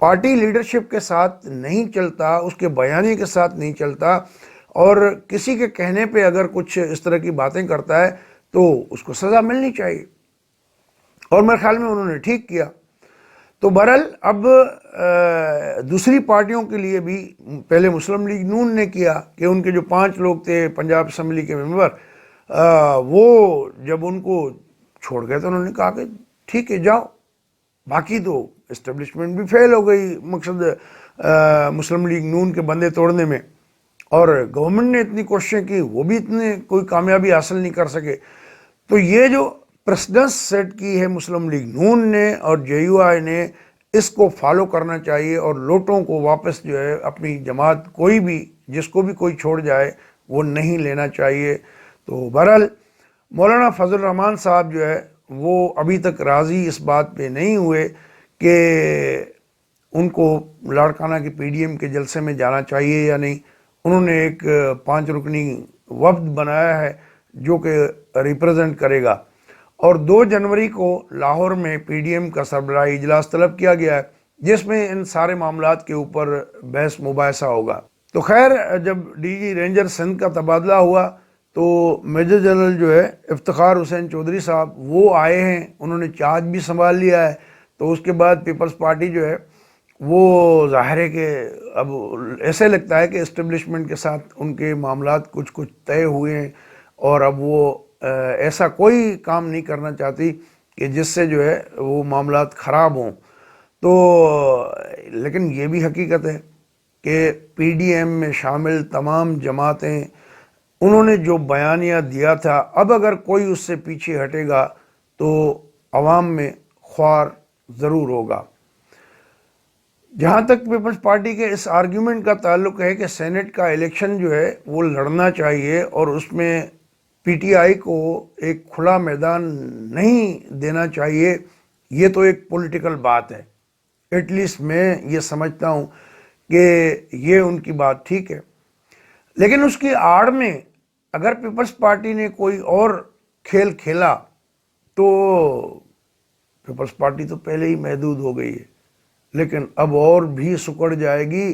Party leadership کے ساتھ نہیں چلتا، اس کے بیانیے کے ساتھ نہیں چلتا، اور کسی کے کہنے پہ اگر کچھ اس طرح کی باتیں کرتا ہے تو اس کو سزا ملنی چاہیے، اور میرے خیال میں انہوں نے ٹھیک کیا۔ تو بہرحال اب دوسری پارٹیوں کے لیے بھی، پہلے مسلم لیگ نون نے کیا کہ ان کے جو 5 لوگ تھے پنجاب اسمبلی کے ممبر، وہ جب ان کو چھوڑ گئے تو انہوں نے کہا کہ ٹھیک ہے جاؤ، باقی تو اسٹیبلشمنٹ بھی فیل ہو گئی مقصد مسلم لیگ نون کے بندے توڑنے میں، اور گورنمنٹ نے اتنی کوششیں کی وہ بھی اتنے کوئی کامیابی حاصل نہیں کر سکے۔ تو یہ جو پریسیڈنس سیٹ کی ہے مسلم لیگ نون نے اور جے یو آئی نے، اس کو فالو کرنا چاہیے، اور لوٹوں کو واپس جو ہے اپنی جماعت، کوئی بھی جس کو بھی کوئی چھوڑ جائے وہ نہیں لینا چاہیے۔ تو بہرحال مولانا فضل الرحمان صاحب جو ہے وہ ابھی تک راضی اس بات پہ نہیں ہوئے کہ ان کو لاڑکانہ کے پی ڈی ایم کے جلسے میں جانا چاہیے یا نہیں۔ انہوں نے ایک 5 رکنی وفد بنایا ہے جو کہ ریپرزینٹ کرے گا، اور 2 جنوری کو لاہور میں پی ڈی ایم کا سربراہی اجلاس طلب کیا گیا ہے، جس میں ان سارے معاملات کے اوپر بحث مباحثہ ہوگا۔ تو خیر، جب ڈی جی رینجر سندھ کا تبادلہ ہوا تو میجر جنرل جو ہے افتخار حسین چودھری صاحب وہ آئے ہیں، انہوں نے چارج بھی سنبھال لیا ہے۔ تو اس کے بعد پیپلز پارٹی جو ہے وہ ظاہر ہے کہ اب ایسے لگتا ہے کہ اسٹیبلشمنٹ کے ساتھ ان کے معاملات کچھ طے ہوئے ہیں، اور اب وہ ایسا کوئی کام نہیں کرنا چاہتی کہ جس سے جو ہے وہ معاملات خراب ہوں۔ تو لیکن یہ بھی حقیقت ہے کہ پی ڈی ایم میں شامل تمام جماعتیں، انہوں نے جو بیانیہ دیا تھا، اب اگر کوئی اس سے پیچھے ہٹے گا تو عوام میں خوار ضرور ہوگا۔ جہاں تک پیپلز پارٹی کے اس آرگیومنٹ کا تعلق ہے کہ سینٹ کا الیکشن جو ہے وہ لڑنا چاہیے اور اس میں پی ٹی آئی کو ایک کھلا میدان نہیں دینا چاہیے، یہ تو ایک پولیٹیکل بات ہے، ایٹ لیسٹ میں یہ سمجھتا ہوں کہ یہ ان کی بات ٹھیک ہے۔ لیکن اس کی آڑ میں اگر پیپلز پارٹی نے کوئی اور کھیل کھیلا تو پیپلز پارٹی تو پہلے ہی محدود ہو گئی ہے، لیکن اب اور بھی سکڑ جائے گی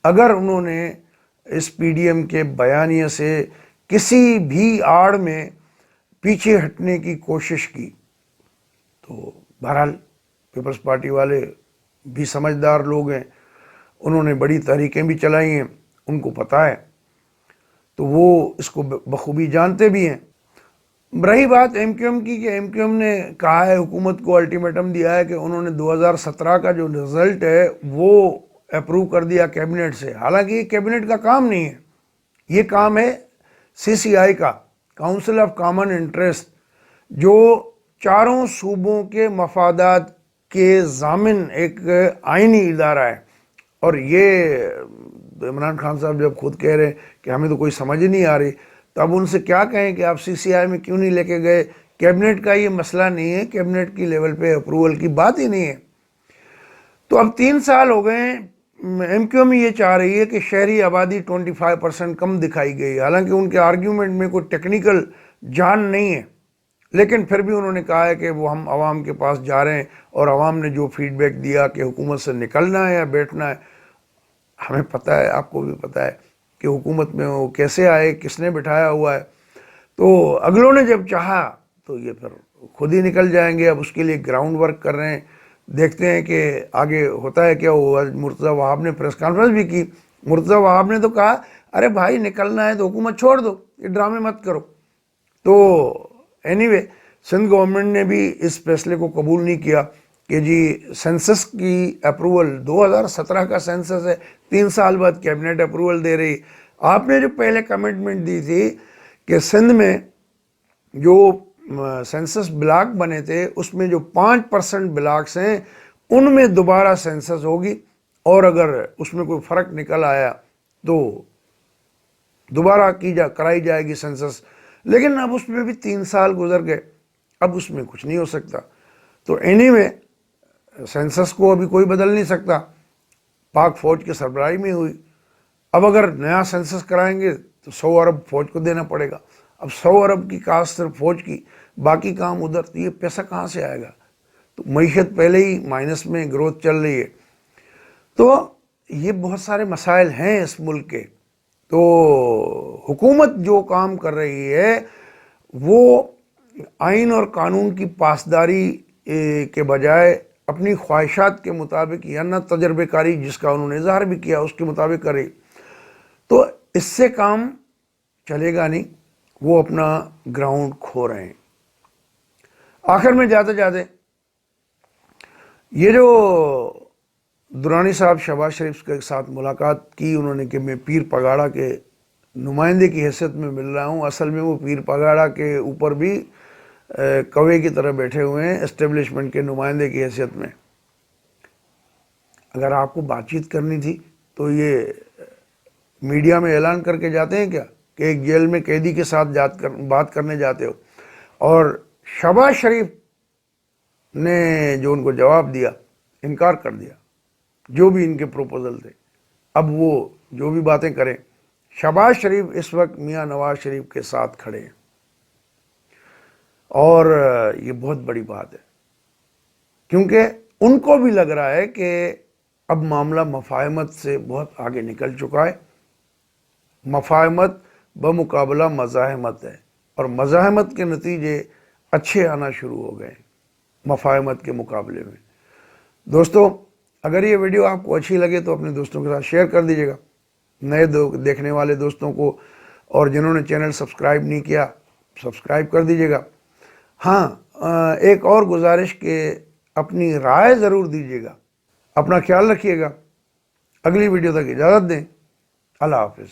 اگر انہوں نے اس پی ڈی ایم کے بیانیے سے کسی بھی آڑ میں پیچھے ہٹنے کی کوشش کی۔ تو بہرحال پیپلز پارٹی والے بھی سمجھدار لوگ ہیں، انہوں نے بڑی تحریکیں بھی چلائی ہیں، ان کو پتہ ہے، تو وہ اس کو بخوبی جانتے بھی ہیں۔ رہی بات ایم کیو ایم کی، کہ ایم کیو ایم نے کہا ہے، حکومت کو الٹیمیٹم دیا ہے کہ انہوں نے 2017 کا جو رزلٹ ہے وہ اپروو کر دیا کیبنٹ سے، حالانکہ یہ کیبنٹ کا کام نہیں ہے، یہ کام ہے سی سی آئی کا، کاؤنسل آف کامن انٹرسٹ، جو چاروں صوبوں کے مفادات کے ضامن ایک آئینی ادارہ ہے۔ اور یہ عمران خان صاحب جب خود کہہ رہے ہیں کہ ہمیں تو کوئی سمجھ نہیں آ رہی، تو اب ان سے کیا کہیں کہ آپ سی سی آئی میں کیوں نہیں لے کے گئے؟ کیبنٹ کا یہ مسئلہ نہیں ہے، کیبنٹ کی لیول پہ اپروول کی بات ہی نہیں ہے۔ تو اب 3 سال ہو گئے ہیں، ایم کیو ایم یہ چاہ رہی ہے کہ شہری آبادی 25% کم دکھائی گئی، حالانکہ ان کے آرگیومنٹ میں کوئی ٹیکنیکل جان نہیں ہے، لیکن پھر بھی انہوں نے کہا ہے کہ وہ ہم عوام کے پاس جا رہے ہیں، اور عوام نے جو فیڈ بیک دیا کہ حکومت سے نکلنا ہے یا بیٹھنا ہے، ہمیں پتہ ہے، آپ کو بھی پتہ ہے کہ حکومت میں وہ کیسے آئے، کس نے بٹھایا ہوا ہے۔ تو اگلوں نے جب چاہا تو یہ پھر خود ہی نکل جائیں گے۔ اب اس کے لیے گراؤنڈ ورک کر رہے ہیں، دیکھتے ہیں کہ آگے ہوتا ہے کیا۔ وہ مرتضیٰ وہاب نے پریس کانفرنس بھی کی، مرتضیٰ وہاب نے تو کہا ارے بھائی نکلنا ہے تو حکومت چھوڑ دو، یہ ڈرامے مت کرو۔ تو اینی وے سندھ گورنمنٹ نے بھی اس فیصلے کو قبول نہیں کیا کہ جی سینسس کی اپروول 2017 کا سینسس ہے، 3 سال بعد کیبنٹ اپروول دے رہی۔ آپ نے جو پہلے کمٹمنٹ دی تھی کہ سندھ میں جو سینسس بلاک بنے تھے اس میں جو 5% بلاکس ہیں ان میں دوبارہ سینسس ہوگی، اور اگر اس میں کوئی فرق نکل آیا تو دوبارہ کرائی جائے گی سینسس۔ لیکن اب اس میں بھی 3 سال گزر گئے، اب اس میں کچھ نہیں ہو سکتا۔ تو اینی وے سینسس کو ابھی کوئی بدل نہیں سکتا، پاک فوج کے سربراہی میں ہوئی۔ اب اگر نیا سینسس کرائیں گے تو 100 ارب فوج کو دینا پڑے گا۔ اب 100 ارب کی کاسٹ صرف فوج کی، باقی کام ادھر، تو یہ پیسہ کہاں سے آئے گا؟ تو معیشت پہلے ہی مائنس میں گروتھ چل رہی ہے۔ تو یہ بہت سارے مسائل ہیں اس ملک کے. تو حکومت جو کام کر رہی ہے وہ آئین اور قانون کی پاسداری کے بجائے اپنی خواہشات کے مطابق یا نہ تجربے کاری جس کا انہوں نے اظہار بھی کیا اس کے مطابق کرے، تو اس سے کام چلے گا نہیں. وہ اپنا گراؤنڈ کھو رہے ہیں. آخر میں جاتے جاتے یہ جو درانی صاحب شہباز شریف کے ساتھ ملاقات کی انہوں نے کہ میں پیر پگاڑا کے نمائندے کی حیثیت میں مل رہا ہوں، اصل میں وہ پیر پگاڑا کے اوپر بھی کوے کی طرح بیٹھے ہوئے ہیں اسٹیبلشمنٹ کے نمائندے کی حیثیت میں. اگر آپ کو بات چیت کرنی تھی تو یہ میڈیا میں اعلان کر کے جاتے ہیں کیا کہ ایک جیل میں قیدی کے ساتھ بات کرنے جاتے ہو؟ اور شہباز شریف نے جو ان کو جواب دیا، انکار کر دیا جو بھی ان کے پروپوزل تھے. اب وہ جو بھی باتیں کریں، شہباز شریف اس وقت میاں نواز شریف کے ساتھ کھڑے ہیں، اور یہ بہت بڑی بات ہے کیونکہ ان کو بھی لگ رہا ہے کہ اب معاملہ مفاہمت سے بہت آگے نکل چکا ہے. مفاہمت بمقابلہ مزاحمت ہے، اور مزاحمت کے نتیجے اچھے آنا شروع ہو گئے مفاہمت کے مقابلے میں. دوستو، اگر یہ ویڈیو آپ کو اچھی لگے تو اپنے دوستوں کے ساتھ شیئر کر دیجیے گا. نئے دیکھنے والے دوستوں کو اور جنہوں نے چینل سبسکرائب نہیں کیا سبسکرائب کر دیجیے گا. ہاں، ایک اور گزارش کہ اپنی رائے ضرور دیجیے گا. اپنا خیال رکھیے گا. اگلی ویڈیو تک اجازت دیں. اللہ حافظ.